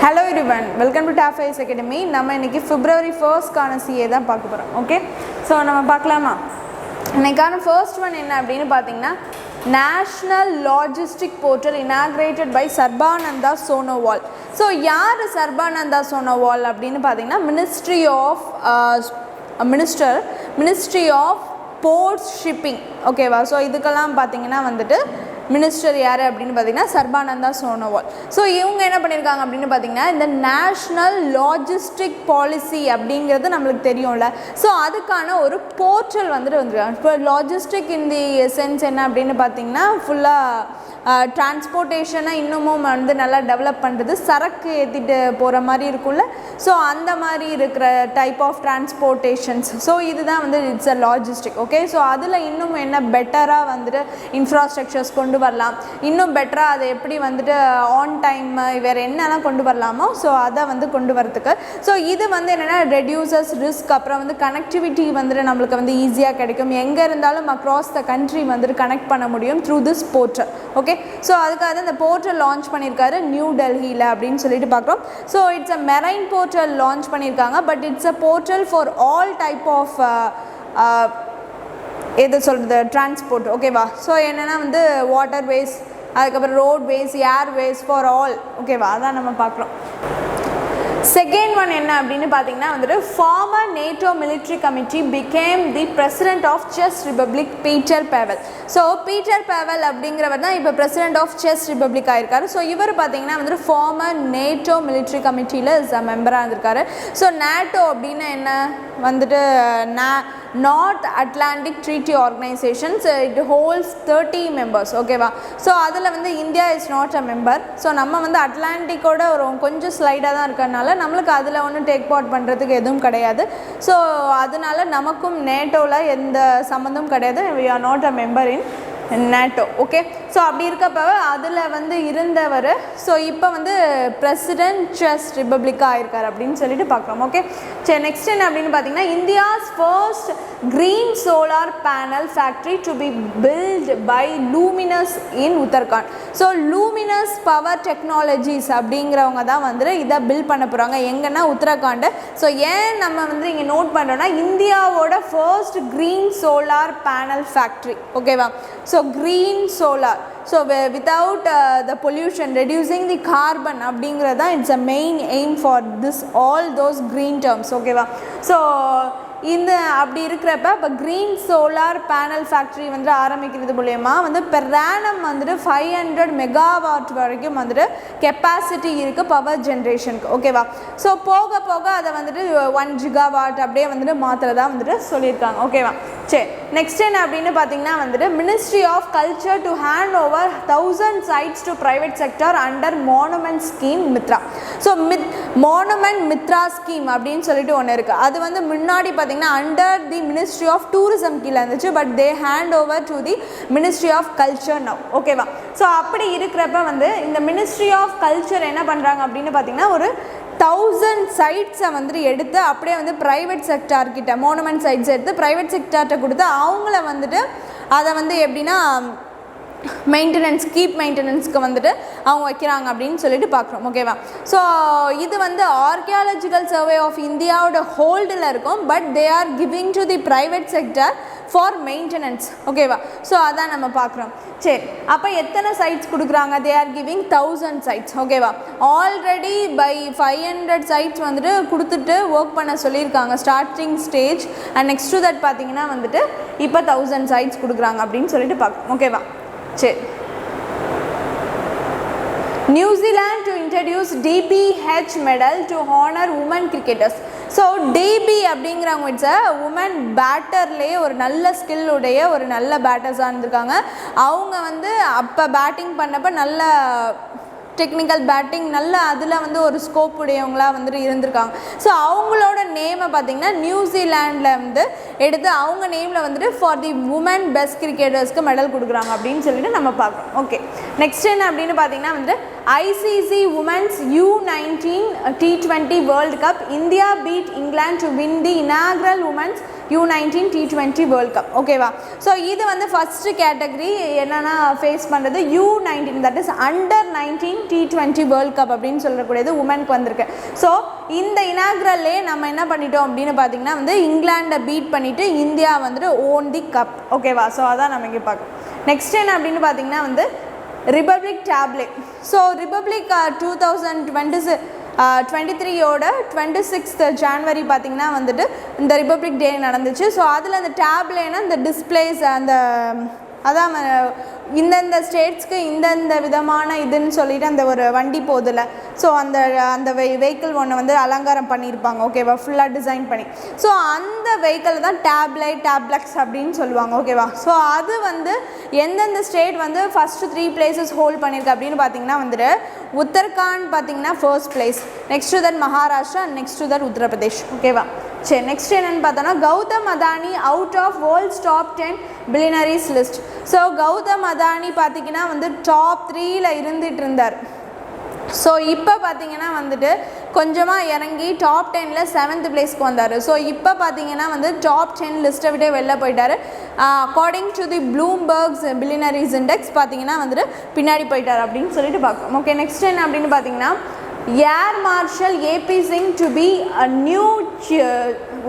Hello everyone, welcome to TAF IAS Academy. நம்ம இன்னைக்கு February 1st கான CA தான் பார்க்க போறோம். ஓகே, ஸோ நம்ம பார்க்கலாமா? இன்னைக்கான ஃபர்ஸ்ட் ஒன் என்ன அப்படின்னு பார்த்தீங்கன்னா, national logistic portal inaugurated by Sarbananda Sonowal. So யார் சர்பானந்தா சோனோவால் அப்படின்னு பார்த்தீங்கன்னா, மினிஸ்ட்ரி ஆஃப் போர்ட்ஸ் ஷிப்பிங். ஓகேவா? ஸோ இதுக்கெல்லாம் பார்த்தீங்கன்னா வந்துட்டு மினிஸ்டர் யார் அப்படின்னு பார்த்தீங்கன்னா சர்பானந்தா சோனோவால். ஸோ இவங்க என்ன பண்ணியிருக்காங்க அப்படின்னு பார்த்தீங்கன்னா, இந்த நேஷ்னல் லாஜிஸ்டிக் பாலிசி அப்படிங்கிறது நம்மளுக்கு தெரியும்ல. ஸோ அதுக்கான ஒரு போர்ட்டல் வந்துட்டு வந்துருக்காங்க. இப்போ லாஜிஸ்டிக் இன் தி சென்ஸ் என்ன அப்படின்னு பார்த்தீங்கன்னா, ஃபுல்லாக டிரான்ஸ்போர்ட்டேஷனை இன்னமும் வந்து நல்லா டெவலப் பண்ணுறது, சரக்கு ஏற்றிட்டு போகிற மாதிரி இருக்கும்ல. ஸோ அந்த மாதிரி இருக்கிற டைப் ஆஃப் டிரான்ஸ்போர்ட்டேஷன்ஸ். ஸோ இதுதான் வந்து it's a logistic. Okay, so அதில் இன்னும் என்ன பெட்டராக வந்துட்டு இன்ஃப்ராஸ்ட்ரக்சர்ஸ் கொண்டு வரலாம், இன்னும் பெட்டராக அதை எப்படி வந்துட்டு ஆன் டைம் வேறு என்னெல்லாம் கொண்டு வரலாமோ ஸோ அதை வந்து கொண்டு வரதுக்கு. ஸோ இது வந்து என்னென்னா ரெடியூசஸ் ரிஸ்க், அப்புறம் வந்து கனெக்டிவிட்டி வந்துட்டு நம்மளுக்கு வந்து ஈஸியாக கிடைக்கும். எங்கே இருந்தாலும் அக்ராஸ் த கண்ட்ரி வந்துட்டு கனெக்ட் பண்ண முடியும் through this portal. Okay, so அதுக்காக இந்த போர்ட்டல் லான்ச் பண்ணியிருக்காரு நியூ டெல்லியில் அப்படின்னு சொல்லிட்டு பார்க்குறோம். So it's a marine portal launch பண்ணியிருக்காங்க. But it's a portal for all type of எது சொல்கிறது டிரான்ஸ்போர்ட். ஓகேவா? ஸோ என்னென்னா வந்து வாட்டர் வேஸ், அதுக்கப்புறம் road ways, air ways for all. ஓகேவா? அதான் நம்ம பார்க்குறோம். செகண்ட் ஒன் என்ன அப்படின்னு பார்த்தீங்கன்னா வந்துட்டு, former NATO military committee became the president of Czech Republic Peter Pavel. So Peter Pavel அப்படிங்கிறவர் தான் இப்போ பிரசிடென்ட் ஆஃப் செஸ் ரிப்பப்ளிக் ஆகிருக்காரு. ஸோ இவர் பார்த்தீங்கன்னா வந்துட்டு ஃபார்மர் நேட்டோ மிலிட்ரி கமிட்டியில் மெம்பராக இருந்திருக்காரு. ஸோ நேட்டோ அப்படின்னு என்ன வந்துட்டு north Atlantic treaty organisations. It holes 30 members. ஓகேவா? ஸோ அதில் வந்து India is not a member. So நம்ம வந்து அட்லாண்டிக்கோட ஒரு கொஞ்சம் ஸ்லைடாக தான் இருக்கிறதுனால நம்மளுக்கு அதில் ஒன்றும் டேக் பார்ட் பண்ணுறதுக்கு எதுவும் கிடையாது. ஸோ அதனால நமக்கும் நேட்டோவில் எந்த சம்மந்தமும் கிடையாது. We are not a member in NATO. Okay, so அப்படி இருக்கப்போ அதில் வந்து இருந்தவர் ஸோ இப்போ வந்து பிரசிடென்ட் செஸ் ரிப்பப்ளிக்காக ஆயிருக்கார் அப்படின்னு சொல்லிட்டு பார்க்குறோம். ஓகே, சரி, நெக்ஸ்ட் என்ன அப்படின்னு பார்த்தீங்கன்னா, India's first green solar panel factory to be built by Luminous in Uttarakhand. So Luminous power technologies அப்படிங்கிறவங்க தான் வந்துட்டு இதை பில்ட் பண்ண போகிறாங்க. எங்கன்னா உத்தரகாண்டு. ஸோ ஏன் நம்ம வந்து இங்கே நோட் பண்ணுறோன்னா, இந்தியாவோட first green solar panel factory. ஓகேவா? So green solar, so without the pollution, reducing the carbon அப்படிங்கிறது தான் it's a main aim for this all those green terms. ஓகேவா? ஸோ இந்த அப்படி இருக்கிறப்ப இப்போ க்ரீன் சோலார் பேனல் ஃபேக்ட்ரி வந்து ஆரம்பிக்கிறது மூலயமா வந்து பெர் ஆனம் வந்துட்டு 500 மெகாவாட் வரைக்கும் வந்துட்டு கெப்பாசிட்டி இருக்குது பவர் ஜென்ரேஷனுக்கு. ஓகேவா? ஸோ போக போக அதை வந்துட்டு 1 ஜிகாவாட் அப்படியே வந்துட்டு மாத்திரதா வந்துட்டு சொல்லியிருக்காங்க. ஓகேவா? சரி, நெக்ஸ்ட் என்ன அப்படின்னு பார்த்தீங்கன்னா வந்துட்டு, ministry of culture to hand over 1000 sites to private sector under monument scheme Mitra. So monument Mitra scheme அப்படின்னு சொல்லிட்டு ஒன்று இருக்குது. அது வந்து முன்னாடி பார்த்தீங்கன்னா under the ministry of tourism கீழே இருந்துச்சு. But they hand over to the ministry of culture now. ஓகேவா? ஸோ அப்படி இருக்கிறப்ப வந்து இந்த மினிஸ்ட்ரி ஆஃப் கல்ச்சர் என்ன பண்ணுறாங்க அப்படின்னு பார்த்தீங்கன்னா, ஒரு 1000 sites வந்துட்டு எடுத்து அப்படியே வந்து ப்ரைவேட் செக்டார்கிட்ட மானுமெண்ட் சைட்ஸ் எடுத்து ப்ரைவேட் செக்டார்கிட்ட கொடுத்து அவங்கள வந்துட்டு அதை வந்து எப்படின்னா மெயின்டெனன்ஸ், கீப் மெயின்டெனன்ஸ்க்கு வந்துட்டு அவங்க வைக்கிறாங்க அப்படின்னு சொல்லிட்டு பார்க்குறோம். ஓகேவா? ஸோ இது வந்து ஆர்கியாலஜிக்கல் சர்வே ஆஃப் இந்தியாவோட ஹோல்டில் இருக்கும். But they are giving to the private sector for maintenance. ஓகேவா? ஸோ அதான் நம்ம பார்க்குறோம். சரி, அப்போ எத்தனை சைட்ஸ் கொடுக்குறாங்க? They are giving 1000 sites. ஓகேவா? ஆல்ரெடி பை 500 sites வந்துட்டு கொடுத்துட்டு ஒர்க் பண்ண சொல்லியிருக்காங்க starting stage. And next to that பார்த்தீங்கன்னா வந்துட்டு இப்போ 1000 sites கொடுக்குறாங்க அப்படின்னு சொல்லிட்டு பார்க்குறோம். ஓகேவா? சரி, New Zealand to introduce DPH medal to honour women cricketers. So DP அப்படிங்கிறவங்க இட்ஸ் அ உமன் பேட்டர்லேயே ஒரு நல்ல ஸ்கில்லுடைய ஒரு நல்ல பேட்டர்ஸாக இருந்திருக்காங்க. அவங்க வந்து அப்போ பேட்டிங் பண்ணப்போ நல்ல டெக்னிக்கல் பேட்டிங் நல்ல அதில் வந்து ஒரு ஸ்கோப் உடையவங்களாக வந்துட்டு இருந்திருக்காங்க. ஸோ அவங்களோட நேமை பார்த்திங்கன்னா நியூசிலாண்டில் வந்து எடுத்து அவங்க நேமில் வந்துட்டு ஃபார் தி உமன் பெஸ்ட் கிரிக்கெட்டர்ஸ்க்கு மெடல் கொடுக்குறாங்க அப்படின்னு சொல்லிட்டு நம்ம பார்க்குறோம். ஓகே, நெக்ஸ்ட் என்ன அப்படின்னு பார்த்தீங்கன்னா வந்துட்டு ICC Women's U19 T20 World Cup, India beat England to win the inaugural Women's U19 T20 World Cup. ஓகேவா? ஸோ இது வந்து ஃபஸ்ட்டு கேட்டகரி என்னென்னா ஃபேஸ் பண்ணுறது U19, that is under 19 T20 world cup அப்படின்னு சொல்லக்கூடியது உமனுக்கு வந்திருக்கு. ஸோ இந்த இனாக்ரல்லே நம்ம என்ன பண்ணிட்டோம் அப்படின்னு பார்த்தீங்கன்னா வந்து இங்கிலாண்டை பீட் பண்ணிவிட்டு இந்தியா வந்துட்டு ஓன் தி கப். ஓகேவா? ஸோ அதான் நம்ம இங்கே பார்க்கணும். நெக்ஸ்ட் என்ன அப்படின்னு பார்த்தீங்கன்னா வந்து ரிபப்ளிக் டேப்லே. ஸோ ரிபப்ளிக் 2023யோட 26th January பார்த்திங்கன்னா வந்துட்டு இந்த ரிபப்ளிக் டே நடந்துச்சு. ஸோ அதில் அந்த டேப்லேனா இந்த டிஸ்பிளேஸ் அந்த அதான் இந்தந்த ஸ்டேட்ஸ்க்கு இந்தந்த விதமான இதுன்னு சொல்லிட்டு அந்த ஒரு வண்டி போதில்ல, ஸோ அந்த வெஹிக்கிள் ஒன்று வந்து அலங்காரம் பண்ணியிருப்பாங்க. ஓகேவா? ஃபுல்லாக டிசைன் பண்ணி. ஸோ அந்த வெஹிக்கிள் தான் டேப்லெக்ஸ் அப்படின்னு சொல்லுவாங்க. ஓகேவா? ஸோ அது வந்து எந்தெந்த ஸ்டேட் வந்து ஃபஸ்ட்டு 3 places ஹோல்ட் பண்ணியிருக்கு அப்படின்னு பார்த்தீங்கன்னா வந்துட்டு உத்தரகாண்ட் பார்த்தீங்கன்னா first place, next to that Maharashtra, next to that Uttar Pradesh. ஓகேவா? சரி, நெக்ஸ்ட் என்னென்னு பார்த்தோன்னா Gautam Adani out of world's top 10 billionaires list. So Gautam Adani பார்த்திங்கன்னா வந்து டாப் 3ல் இருந்துகிட்டு இருந்தார். ஸோ இப்போ பார்த்தீங்கன்னா வந்துட்டு கொஞ்சமாக இறங்கி டாப் 10ல் 7th பிளேஸ்க்கு வந்தார். ஸோ இப்போ பார்த்தீங்கன்னா வந்து டாப் 10 லிஸ்ட்டை விட்டே வெளில போயிட்டார். அக்கார்டிங் டு தி ப்ளூம்பர்க்ஸ் பில்லியனரிஸ் இண்டெக்ஸ் பார்த்தீங்கன்னா வந்துட்டு பின்னாடி போயிட்டார் அப்படின்னு சொல்லிட்டு பார்க்குறோம். ஓகே, நெக்ஸ்ட் என்ன அப்படின்னு பார்த்தீங்கன்னா Air Marshal AP Singh to be a new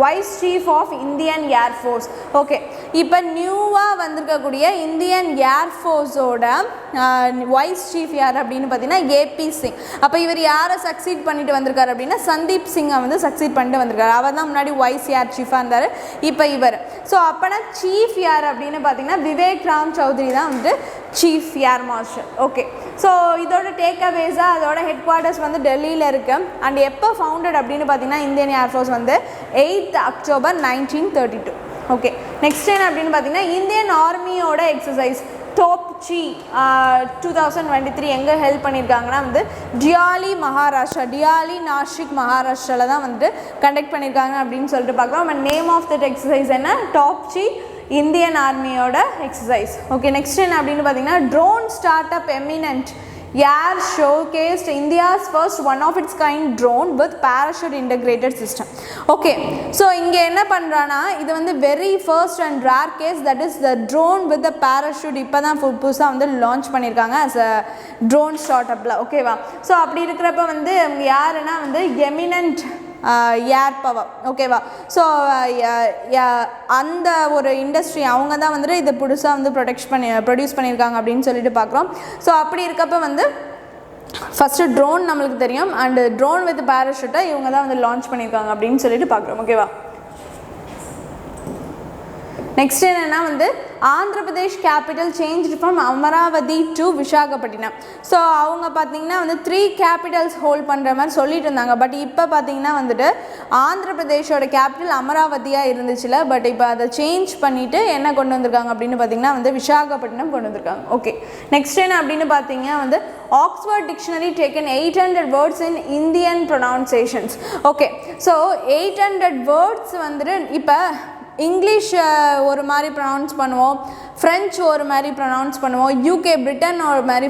Vice Chief of Indian Air Force. Okay, இப்போ நியூவாக வந்திருக்கக்கூடிய இந்தியன் ஏர் ஃபோர்ஸோட வைஸ் சீஃப் யார் அப்படின்னு பார்த்தீங்கன்னா AP Singh. அப்போ இவர் யாரை சக்சீட் பண்ணிட்டு வந்திருக்காரு அப்படின்னா சந்தீப் சிங்கை வந்து சக்சீட் பண்ணிட்டு வந்திருக்காரு. அவர் தான் முன்னாடி வைஸ் ஏர் சீஃபாக இருந்தார், இப்போ இவர். ஸோ அப்போனா சீஃப் யார் அப்படின்னு பார்த்தீங்கன்னா விவேக் ராம் சௌத்ரி தான் வந்து chief air marshal. Okay, so இதோட டேக்அவேஸாக அதோட ஹெட் குவார்ட்டர்ஸ் வந்து டெல்லியில் இருக்குது. அண்ட் எப்போ ஃபவுண்டட் அப்படின்னு பார்த்தீங்கன்னா இந்தியன் ஏர்ஃபோர்ஸ் வந்து 8th October 1932. ஓகே, நெக்ஸ்ட் என்ன அப்படின்னு பார்த்தீங்கன்னா இந்தியன் ஆர்மியோட எக்ஸசைஸ் டோப்ச்சி 2023 எங்கே ஹெல்ப் பண்ணியிருக்காங்கன்னா வந்து டியாலி நாசிக் மகாராஷ்டிராவில் தான் வந்துட்டு கண்டக்ட் பண்ணியிருக்காங்க அப்படின்னு சொல்லிட்டு பார்க்குறோம். நம்ம நேம் ஆஃப் தட் எக்ஸசைஸ் என்ன? டோப்ச்சி இந்தியன் ஆர்மியோட எக்ஸசைஸ். ஓகே, நெக்ஸ்ட் என்ன அப்படின்னு பார்த்தீங்கன்னா drone start up eminent Air showcased India's first one of its kind drone with parachute integrated system. Okay, so இங்கே என்ன பண்ணுறான்னா இது வந்து very first and rare case, that is the drone with the parachute. இப்போ தான் புதுசாக வந்து launch பண்ணியிருக்காங்க as a drone startup-ல. ஓகேவா? ஸோ அப்படி இருக்கிறப்ப வந்து யாருன்னா வந்து எமினன்ட் ஏர் பவர். ஓகேவா? ஸோ அந்த ஒரு இண்டஸ்ட்ரி அவங்க தான் வந்துட்டு இதை புதுசாக வந்து ப்ரொடியூஸ் பண்ணியிருக்காங்க அப்படின்னு சொல்லிட்டு பார்க்குறோம். ஸோ அப்படி இருக்கப்போ வந்து ஃபஸ்ட்டு ட்ரோன் நம்மளுக்கு தெரியும், அண்டு ட்ரோன் வித் பேராஷூட்டை இவங்க தான் வந்து லான்ச் பண்ணியிருக்காங்க அப்படின்னு சொல்லிட்டு பார்க்குறோம். ஓகேவா? நெக்ஸ்ட் என்னென்னா வந்து Andhra Pradesh capital change from Amaravati to Visakhapatnam. So அவங்க பார்த்திங்கன்னா வந்து 3 கேபிட்டல்ஸ் ஹோல்ட் பண்ணுற மாதிரி சொல்லிட்டு இருந்தாங்க. பட் இப்போ பார்த்திங்கன்னா வந்துட்டு ஆந்திர பிரதேஷோட கேபிட்டல் அமராவதியாக இருந்துச்சுல, பட் இப்போ அதை சேஞ்ச் பண்ணிவிட்டு என்ன கொண்டு வந்திருக்காங்க அப்படின்னு பார்த்திங்கன்னா வந்து விசாகப்பட்டினம் கொண்டு வந்திருக்காங்க. ஓகே, நெக்ஸ்ட் என்ன அப்படின்னு பார்த்தீங்கன்னா வந்து Oxford dictionary taken 800 words in Indian pronunciations. Okay, so 800 words வந்துட்டு இப்போ இங்கிலீஷ் ஒரு மாதிரி ப்ரொனவுன்ஸ் பண்ணுவோம், ஃப்ரெஞ்ச் ஒரு மாதிரி ப்ரொனவுன்ஸ் பண்ணுவோம், UK பிரிட்டன் ஒரு மாதிரி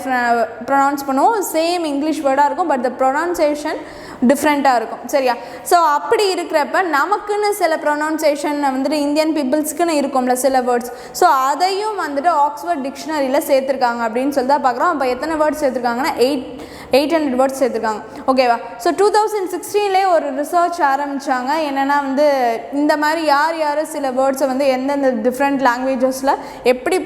ப்ரொனவுன்ஸ் பண்ணுவோம். சேம் இங்கிலீஷ் வேர்டாக இருக்கும், பட் த ப்ரொனவுன்சேஷன் டிஃப்ரெண்ட்டாக இருக்கும். சரியா? ஸோ அப்படி இருக்கிறப்ப நமக்குன்னு சில ப்ரொனவுன்சேஷன் வந்துட்டு இந்தியன் பீப்புள்ஸ்க்குன்னு இருக்கும்ல சில வேர்ட்ஸ். ஸோ அதையும் வந்துட்டு ஆக்ஸ்ஃபோர்ட் டிக்ஷனரியில் சேர்த்துருக்காங்க அப்படின்னு சொல்லி தான் பார்க்குறோம். அப்போ எத்தனை வேர்ட்ஸ் சேர்த்துருக்காங்கன்னா 800 வேர்ட்ஸ் சேர்த்துருக்காங்க. ஓகேவா? ஸோ 2016 ஒரு ரிசர்ச் ஆரம்பித்தாங்க. என்னென்னா வந்து இந்த மாதிரி யார் சில வேர்ட்ஸை வந்து எந்தெந்த டிஃப்ரெண்ட் லாங்குவேஜஸில் எப்படி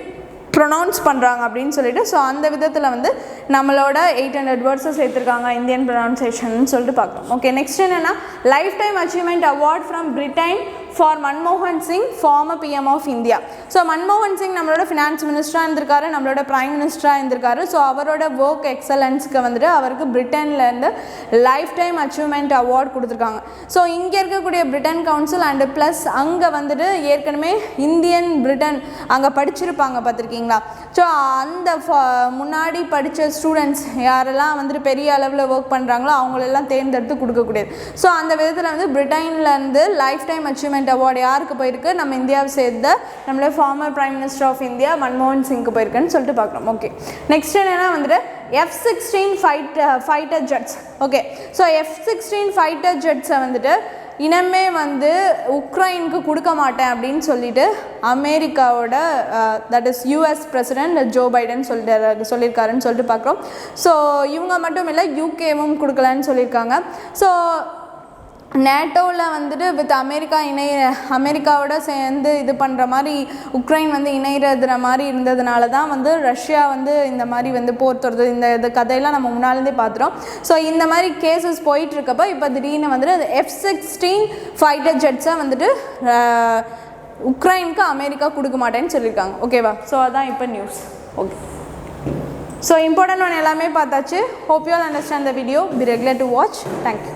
ப்ரொனவுன்ஸ் பண்ணுறாங்க அப்படின்னு சொல்லிட்டு, ஸோ அந்த விதத்தில் வந்து நம்மளோட 800 வேர்ட்ஸை சேர்த்துருக்காங்க இந்தியன் ப்ரொனவுன்சேஷன் சொல்லிட்டு பார்க்குறோம். ஓகே, நெக்ஸ்ட் என்னென்னா life time achievement award from Britain for மன்மோகன் Singh, former PM of India. So மன்மோகன் சிங் நம்மளோட ஃபினான்ஸ் மினிஸ்டராக இருந்திருக்காரு, நம்மளோட பிரைம் மினிஸ்டராக இருந்திருக்காரு. ஸோ அவரோட ஒர்க் எக்ஸலன்ஸுக்கு வந்துட்டு அவருக்கு பிரிட்டன்லேருந்து லைஃப் டைம் அச்சீவ்மெண்ட் அவார்ட் கொடுத்துருக்காங்க. ஸோ இங்கே இருக்கக்கூடிய பிரிட்டன் கவுன்சில் அண்டு ப்ளஸ் அங்கே வந்துட்டு ஏற்கனவே இந்தியன் பிரிட்டன் அங்கே படிச்சிருப்பாங்க பார்த்துருக்கீங்களா? ஸோ அந்த முன்னாடி படித்த ஸ்டூடெண்ட்ஸ் யாரெல்லாம் வந்துட்டு பெரிய அளவில் ஒர்க் பண்ணுறாங்களோ அவங்களெல்லாம் தேர்ந்தெடுத்து கொடுக்கக்கூடியது. ஸோ அந்த விதத்தில் வந்து பிரிட்டன்லேருந்து life time achievement achievement award யாருக்கு போயிருக்கு? நம்ம இந்தியாவை சேர்ந்த நம்மளோட former prime minister of India மன்மோகன் சிங்க்கு போயிருக்குன்னு சொல்லிட்டு பார்க்குறோம். ஓகே, நெக்ஸ்ட் என்னென்னா வந்துட்டு F-16 fighter jets. Okay, so F-16 fighter ஜெட்ஸை வந்துட்டு இனமே வந்து உக்ரைனுக்கு கொடுக்க மாட்டேன் அப்படின்னு சொல்லிட்டு அமெரிக்காவோட that is US president Joe Biden சொல்லியிருக்காருன்னு சொல்லிட்டு பார்க்குறோம். ஸோ இவங்க மட்டும் இல்லை, யூகேவும் கொடுக்கலன்னு சொல்லியிருக்காங்க. ஸோ நேட்டோவில் வந்துட்டு வித் அமெரிக்காவோட சேர்ந்து இது பண்ணுற மாதிரி உக்ரைன் வந்து இணைகிறதுற மாதிரி இருந்ததுனால தான் வந்து ரஷ்யா வந்து இந்த மாதிரி வந்து போர் தொடுறது, இந்த கதையெல்லாம் நம்ம முன்னாலேருந்தே பார்த்துட்டோம். ஸோ இந்த மாதிரி கேசஸ் போயிட்டுருக்கப்போ இப்போ திடீர்னு வந்துட்டு அது F-16 ஃபைட்டர் ஜெட்ஸை வந்துட்டு உக்ரைனுக்கு அமெரிக்கா கொடுக்க மாட்டேன்னு சொல்லியிருக்காங்க. ஓகேவா? ஸோ அதான் இப்போ news. Okay, so important one எல்லாமே பார்த்தாச்சு. Hope you all understand the video. B regular to watch. Thank you.